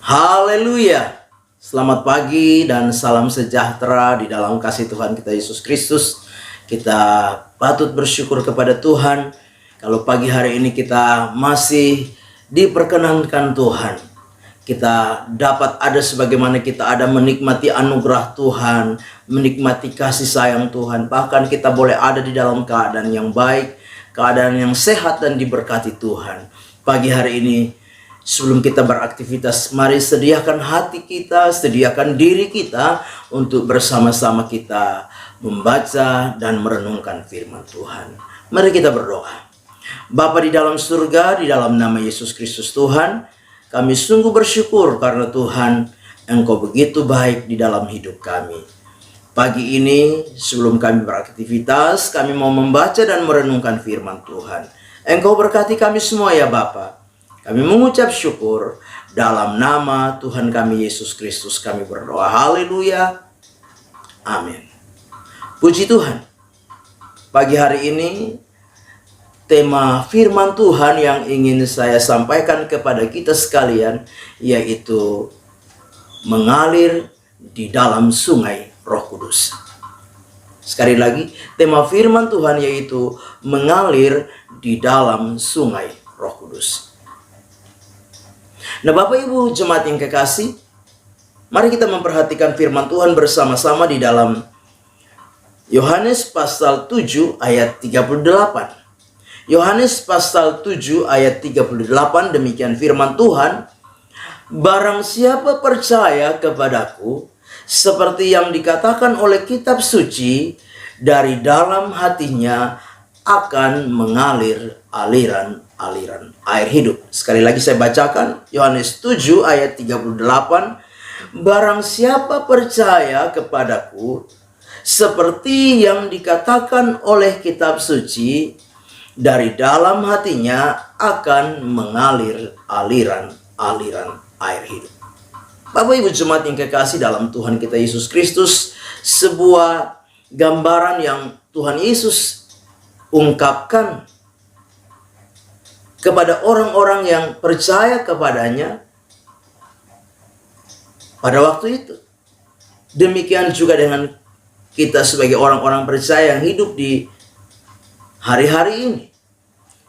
Haleluya. Selamat pagi dan salam sejahtera di dalam kasih Tuhan kita Yesus Kristus. Kita patut bersyukur kepada Tuhan kalau pagi hari ini kita masih diperkenankan Tuhan. Kita dapat ada sebagaimana kita ada, menikmati anugerah Tuhan, menikmati kasih sayang Tuhan. Bahkan kita boleh ada di dalam keadaan yang baik, keadaan yang sehat dan diberkati Tuhan. Pagi hari ini, sebelum kita beraktivitas, mari sediakan hati kita, sediakan diri kita untuk bersama-sama kita membaca dan merenungkan firman Tuhan. Mari kita berdoa. Bapa di dalam surga, di dalam nama Yesus Kristus Tuhan, kami sungguh bersyukur karena Tuhan, Engkau begitu baik di dalam hidup kami. Pagi ini, sebelum kami beraktivitas, kami mau membaca dan merenungkan firman Tuhan. Engkau berkati kami semua ya Bapa. Kami mengucap syukur dalam nama Tuhan kami Yesus Kristus kami berdoa. Haleluya. Amin. Puji Tuhan. Pagi hari ini tema firman Tuhan yang ingin saya sampaikan kepada kita sekalian yaitu mengalir di dalam sungai Roh Kudus. Sekali lagi, tema firman Tuhan yaitu mengalir di dalam sungai Roh Kudus. Nah, Bapak Ibu jemaat yang kekasih, mari kita memperhatikan firman Tuhan bersama-sama di dalam Yohanes pasal 7 ayat 38. Yohanes pasal 7 ayat 38, demikian firman Tuhan. Barang siapa percaya kepadaku, seperti yang dikatakan oleh kitab suci, dari dalam hatinya akan mengalir aliran air hidup. Sekali lagi saya bacakan Yohanes 7 ayat 38. Barang siapa percaya kepadaku, seperti yang dikatakan oleh kitab suci, dari dalam hatinya akan mengalir aliran air hidup. Bapak Ibu jemaat yang kekasih dalam Tuhan kita Yesus Kristus, sebuah gambaran yang Tuhan Yesus ungkapkan kepada orang-orang yang percaya kepadanya pada waktu itu. Demikian juga dengan kita sebagai orang-orang percaya yang hidup di hari-hari ini.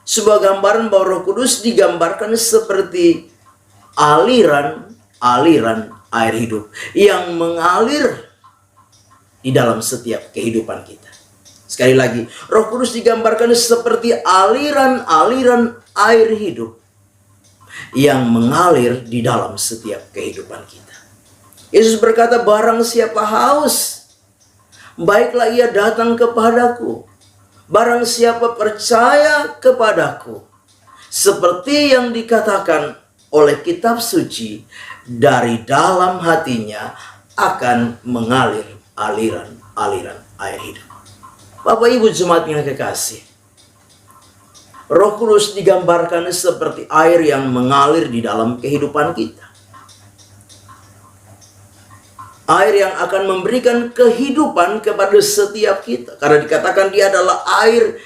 Sebuah gambaran bahwa Roh Kudus digambarkan seperti aliran air hidup yang mengalir di dalam setiap kehidupan kita. Sekali lagi, Roh Kudus digambarkan seperti aliran air hidup yang mengalir di dalam setiap kehidupan kita. Yesus berkata, barang siapa haus, baiklah ia datang kepadaku. Barang siapa percaya kepadaku, seperti yang dikatakan oleh kitab suci, dari dalam hatinya akan mengalir aliran air hidup. Bapak Ibu jemaat yang kekasih, Roh Kudus digambarkan seperti air yang mengalir di dalam kehidupan kita. Air yang akan memberikan kehidupan kepada setiap kita. Karena dikatakan dia adalah air,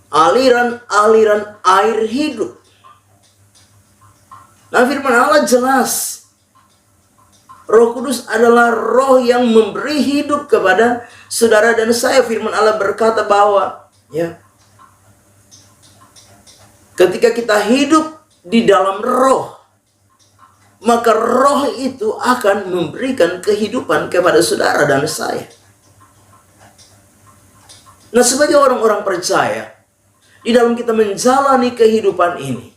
aliran air hidup. Nah, firman Allah jelas. Roh Kudus adalah roh yang memberi hidup kepada saudara dan saya. Firman Allah berkata bahwa ketika kita hidup di dalam roh, maka roh itu akan memberikan kehidupan kepada saudara dan saya. Nah, sebagai orang-orang percaya, di dalam kita menjalani kehidupan ini,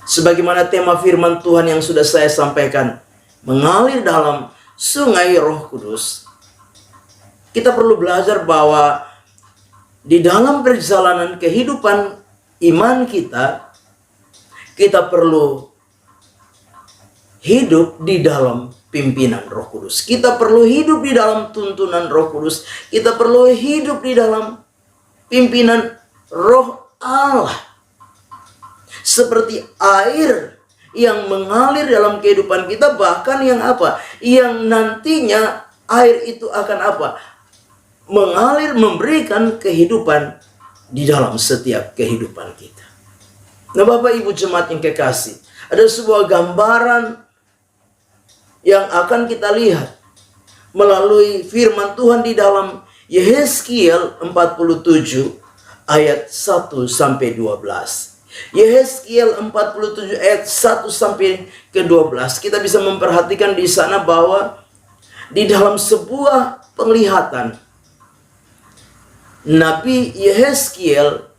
sebagaimana tema firman Tuhan yang sudah saya sampaikan, mengalir dalam sungai Roh Kudus, kita perlu belajar bahwa di dalam perjalanan kehidupan iman kita, kita perlu hidup di dalam pimpinan Roh Kudus. Kita perlu hidup di dalam tuntunan Roh Kudus. Kita perlu hidup di dalam pimpinan Roh Allah. Seperti air yang mengalir dalam kehidupan kita, bahkan yang apa? Yang nantinya air itu akan apa? Mengalir, memberikan kehidupan di dalam setiap kehidupan kita. Nah, Bapak Ibu jemaat yang kekasih, Ada sebuah gambaran yang akan kita lihat melalui firman Tuhan di dalam Yehezkiel 47 ayat 1 sampai 12. Yehezkiel 47 ayat 1 sampai ke 12. Kita bisa memperhatikan di sana bahwa di dalam sebuah penglihatan Nabi Yehezkiel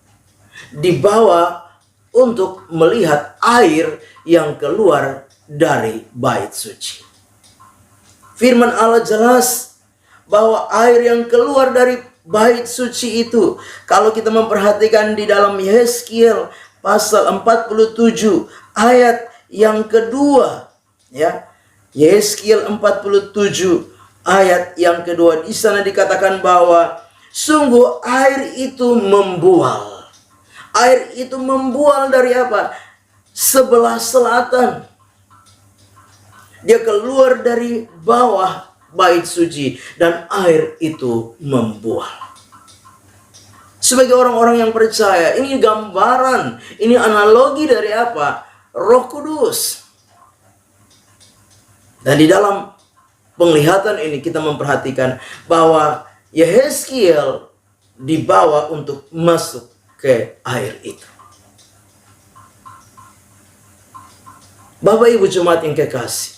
dibawa untuk melihat air yang keluar dari bait suci. Firman Allah jelas bahwa air yang keluar dari bait suci itu, kalau kita memperhatikan di dalam Yehezkiel pasal 47 ayat yang kedua, ya. Yehezkiel 47 ayat yang kedua, di sana dikatakan bahwa sungguh air itu membual. Air itu membual dari apa? Sebelah selatan. Dia keluar dari bawah bait suci dan air itu membual. Sebagai orang-orang yang percaya, ini gambaran, ini analogi dari apa? Roh Kudus. Dan di dalam penglihatan ini kita memperhatikan bahwa Yehezkiel dibawa untuk masuk ke air itu. Bapak Ibu jemaat yang kekasih,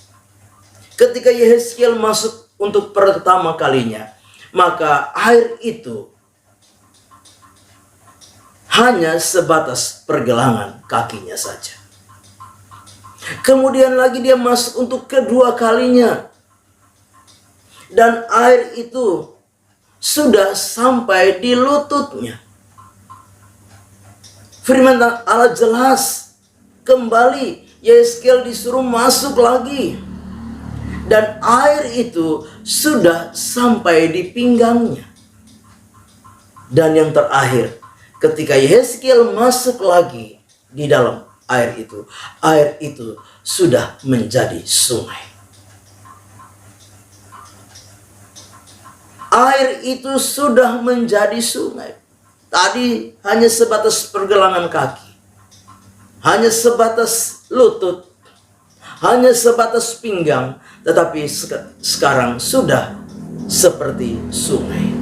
ketika Yehezkiel masuk untuk pertama kalinya, maka air itu hanya sebatas pergelangan kakinya saja. Kemudian lagi dia masuk untuk kedua kalinya, dan air itu sudah sampai di lututnya. Firman Allah jelas, kembali Yehezkiel disuruh masuk lagi, dan air itu sudah sampai di pinggangnya. Dan yang terakhir, ketika Yehezkiel masuk lagi di dalam air itu sudah menjadi sungai. Air itu sudah menjadi sungai. Tadi hanya sebatas pergelangan kaki, hanya sebatas lutut, hanya sebatas pinggang. Tetapi sekarang sudah seperti sungai.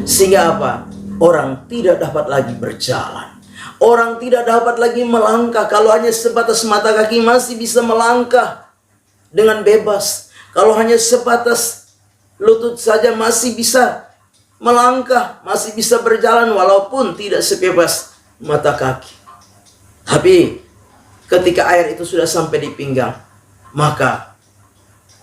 Sehingga apa? Orang tidak dapat lagi berjalan. Orang tidak dapat lagi melangkah. Kalau hanya sebatas mata kaki masih bisa melangkah dengan bebas. Kalau hanya sebatas lutut saja masih bisa melangkah, masih bisa berjalan walaupun tidak sebebas mata kaki. Tapi ketika air itu sudah sampai di pinggang, maka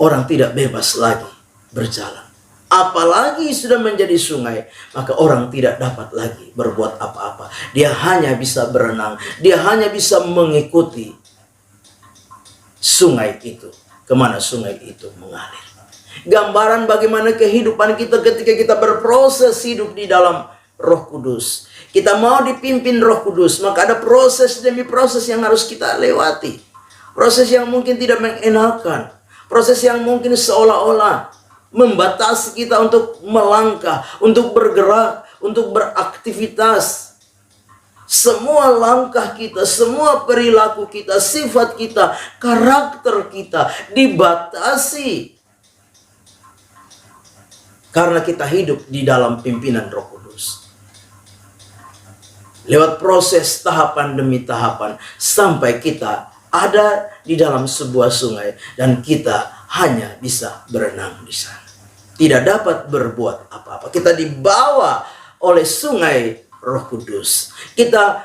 orang tidak bebas lagi berjalan. Apalagi sudah menjadi sungai, maka orang tidak dapat lagi berbuat apa-apa. Dia hanya bisa berenang, dia hanya bisa mengikuti sungai itu, kemana sungai itu mengalir. Gambaran bagaimana kehidupan kita ketika kita berproses hidup di dalam Roh Kudus. Kita mau dipimpin Roh Kudus, maka ada proses demi proses yang harus kita lewati. Proses yang mungkin tidak mengenakan, proses yang mungkin seolah-olah membatasi kita untuk melangkah, untuk bergerak, untuk beraktivitas. Semua langkah kita, semua perilaku kita, sifat kita, karakter kita dibatasi karena kita hidup di dalam pimpinan Roh Kudus. Lewat proses tahapan demi tahapan sampai kita ada di dalam sebuah sungai dan kita hanya bisa berenang di sana. Tidak dapat berbuat apa-apa. Kita dibawa oleh sungai Roh Kudus. Kita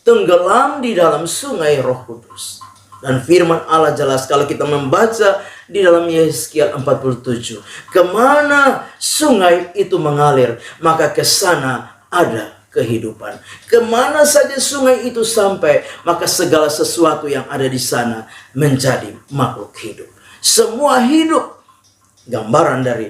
tenggelam di dalam sungai Roh Kudus. Dan firman Allah jelas kalau kita membaca di dalam Yehezkiel 47, kemana sungai itu mengalir, maka ke sana ada kehidupan. Kemana saja sungai itu sampai, maka segala sesuatu yang ada di sana menjadi makhluk hidup. Semua hidup gambaran dari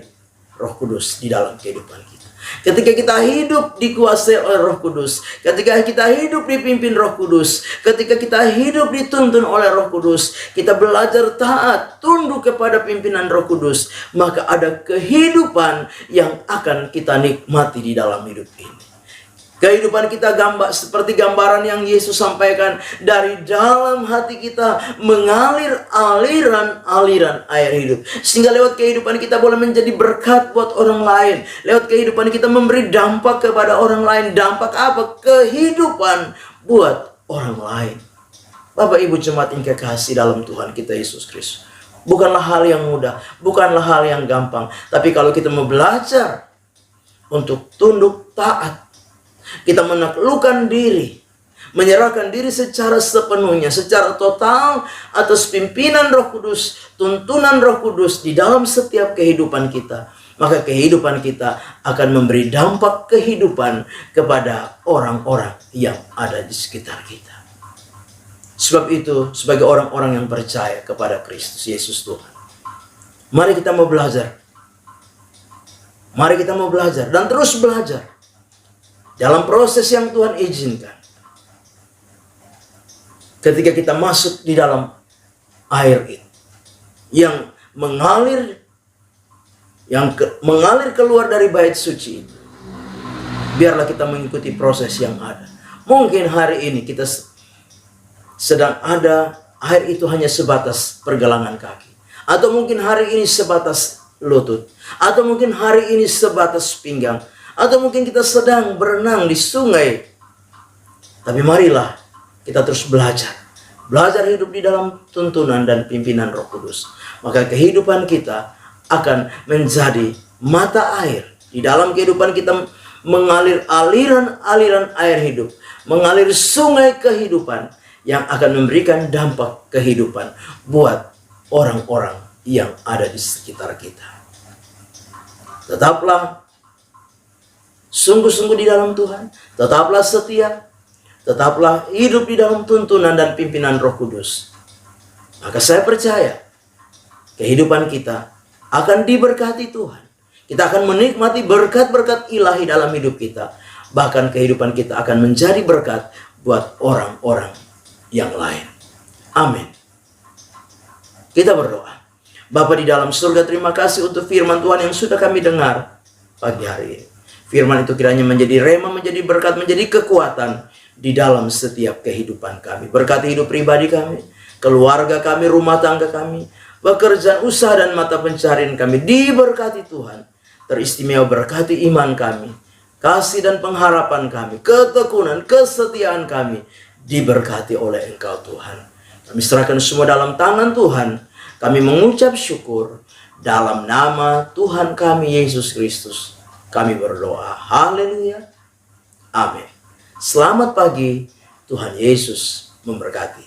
Roh Kudus di dalam kehidupan kita. Ketika kita hidup dikuasai oleh Roh Kudus, ketika kita hidup dipimpin Roh Kudus, ketika kita hidup dituntun oleh Roh Kudus, kita belajar taat, tunduk kepada pimpinan Roh Kudus, maka ada kehidupan yang akan kita nikmati di dalam hidup ini. Kehidupan kita seperti gambaran yang Yesus sampaikan. Dari dalam hati kita mengalir aliran-aliran air hidup. Sehingga lewat kehidupan kita boleh menjadi berkat buat orang lain. Lewat kehidupan kita memberi dampak kepada orang lain. Dampak apa? Kehidupan buat orang lain. Bapak Ibu jemaat yang kekasih dalam Tuhan kita Yesus Kristus. Bukanlah hal yang mudah. Bukanlah hal yang gampang. Tapi kalau kita mau belajar untuk tunduk taat, kita menaklukkan diri, menyerahkan diri secara sepenuhnya, secara total atas pimpinan Roh Kudus, tuntunan Roh Kudus di dalam setiap kehidupan kita, maka kehidupan kita akan memberi dampak kehidupan kepada orang-orang yang ada di sekitar kita. Sebab itu, sebagai orang-orang yang percaya kepada Kristus Yesus Tuhan, mari kita mau belajar. Mari kita mau belajar dan terus belajar dalam proses yang Tuhan izinkan. Ketika kita masuk di dalam air itu yang mengalir keluar dari bait suci itu, biarlah kita mengikuti proses yang ada. Mungkin hari ini kita sedang ada air itu hanya sebatas pergelangan kaki, atau mungkin hari ini sebatas lutut, atau mungkin hari ini sebatas pinggang, atau mungkin kita sedang berenang di sungai. Tapi marilah kita terus belajar. Belajar hidup di dalam tuntunan dan pimpinan Roh Kudus. Maka kehidupan kita akan menjadi mata air. Di dalam kehidupan kita mengalir aliran-aliran air hidup. Mengalir sungai kehidupan yang akan memberikan dampak kehidupan buat orang-orang yang ada di sekitar kita. Tetaplah sungguh-sungguh di dalam Tuhan, tetaplah setia, tetaplah hidup di dalam tuntunan dan pimpinan Roh Kudus. Maka saya percaya kehidupan kita akan diberkati Tuhan. Kita akan menikmati berkat-berkat ilahi dalam hidup kita. Bahkan kehidupan kita akan menjadi berkat buat orang-orang yang lain. Amin. Kita berdoa. Bapa di dalam surga, terima kasih untuk firman Tuhan yang sudah kami dengar pagi hari ini. Firman itu kiranya menjadi rema, menjadi berkat, menjadi kekuatan di dalam setiap kehidupan kami. Berkati hidup pribadi kami, keluarga kami, rumah tangga kami, pekerjaan, usaha, dan mata pencarian kami. Diberkati Tuhan. Teristimewa berkati iman kami, kasih dan pengharapan kami, ketekunan, kesetiaan kami. Diberkati oleh Engkau Tuhan. Kami serahkan semua dalam tangan Tuhan. Kami mengucap syukur dalam nama Tuhan kami Yesus Kristus. Kami berdoa. Haleluya. Amin. Selamat pagi. Tuhan Yesus memberkati.